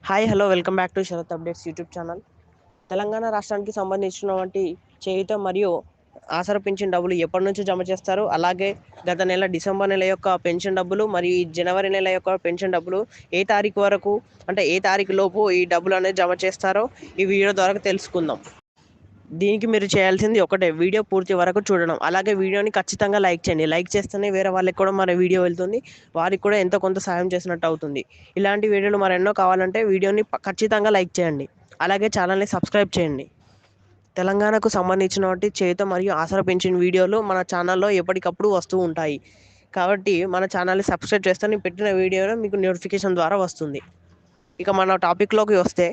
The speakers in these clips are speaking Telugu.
Hi hello welcome back to Sharath updates YouTube channel. Telangana రాష్ట్రానికి సంబంధించినటువంటి చేయుత మరియు ఆసరా పింఛన్ డబ్బులు ఎప్పటి నుంచి జమ చేస్తారు, అలాగే గత నెల డిసెంబర్ నెల యొక్క పెన్షన్ డబ్బులు మరియు ఈ జనవరి నెల యొక్క పెన్షన్ డబ్బులు ఏ తారీఖు వరకు అంటే ఏ తారీఖు లోపు ఈ డబ్బులు అనేది జమ చేస్తారో ఈ వీడియో ద్వారా తెలుసుకుందాం. దీనికి మీరు చేయాల్సింది ఒకటే, వీడియో పూర్తి వరకు చూడడం, అలాగే వీడియోని ఖచ్చితంగా లైక్ చేయండి. లైక్ చేస్తేనే వేరే వాళ్ళకి కూడా మన వీడియో వెళ్తుంది, వారికి కూడా ఎంతో కొంత సాయం చేసినట్టు అవుతుంది. ఇలాంటి వీడియోలు మరెన్నో కావాలంటే వీడియోని ఖచ్చితంగా లైక్ చేయండి, అలాగే ఛానల్ని సబ్స్క్రైబ్ చేయండి. తెలంగాణకు సంబంధించినటువంటి చేయుత మరియు ఆసరా పింఛన్ వీడియోలు మన ఛానల్లో ఎప్పటికప్పుడు వస్తూ ఉంటాయి. కాబట్టి మన ఛానల్ని సబ్స్క్రైబ్ చేస్తే నేను పెట్టిన వీడియో మీకు నోటిఫికేషన్ ద్వారా వస్తుంది. ఇక మన టాపిక్లోకి వస్తే,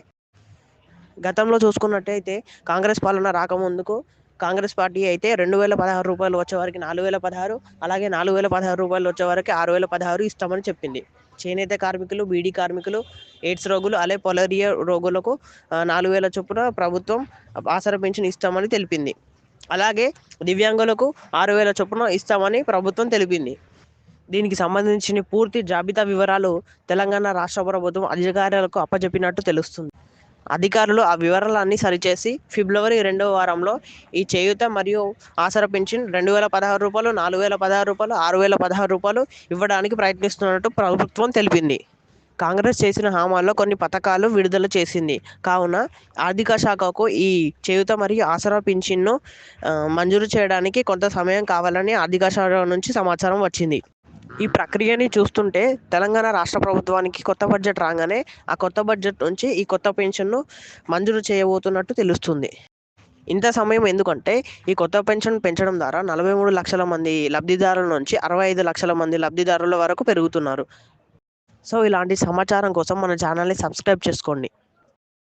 గతంలో చూసుకున్నట్టయితే కాంగ్రెస్ పాలన రాకముందుకు కాంగ్రెస్ పార్టీ అయితే 2016 రూపాయలు వచ్చేవారికి 4016, అలాగే 4016 రూపాయలు వచ్చేవారికి 6016 ఇస్తామని చెప్పింది. చేనేత కార్మికులు, బీడీ కార్మికులు, ఎయిడ్స్ రోగులు, అలాగే పొలేరియా రోగులకు 4000 చొప్పున ప్రభుత్వం ఆసరా పెన్షన్ ఇస్తామని తెలిపింది. అలాగే దివ్యాంగులకు 6000 చొప్పున ఇస్తామని ప్రభుత్వం తెలిపింది. దీనికి సంబంధించిన పూర్తి జాబితా వివరాలు తెలంగాణ రాష్ట్ర ప్రభుత్వం అధికారులకు అప్పచెప్పినట్టు తెలుస్తుంది. అధికారులు ఆ వివరాలన్నీ సరిచేసి ఫిబ్రవరి 2వ వారంలో ఈ చేయూత మరియు ఆసరా పెన్షన్ 2016 రూపాయలు, 4016 రూపాయలు, 6016 రూపాయలు ఇవ్వడానికి ప్రయత్నిస్తున్నట్టు ప్రభుత్వం తెలిపింది. కాంగ్రెస్ చేసిన హామీల్లో కొన్ని పథకాలు విడుదల చేసింది. కావున ఆర్థిక శాఖకు ఈ చేయూత మరియు ఆసరా పింఛన్ను మంజూరు చేయడానికి కొంత సమయం కావాలని ఆర్థిక శాఖ నుంచి సమాచారం వచ్చింది. ఈ ప్రక్రియని చూస్తుంటే తెలంగాణ రాష్ట్ర ప్రభుత్వానికి కొత్త బడ్జెట్ రాగానే ఆ కొత్త బడ్జెట్ నుంచి ఈ కొత్త పెన్షన్ను మంజూరు చేయబోతున్నట్టు తెలుస్తుంది. ఇంత సమయం ఎందుకంటే ఈ కొత్త పెన్షన్ పెంచడం ద్వారా 43 లక్షల మంది లబ్ధిదారుల నుంచి 65 లక్షల మంది లబ్ధిదారుల వరకు పెరుగుతున్నారు. సో ఇలాంటి సమాచారం కోసం మన ఛానల్ని సబ్స్క్రైబ్ చేసుకోండి.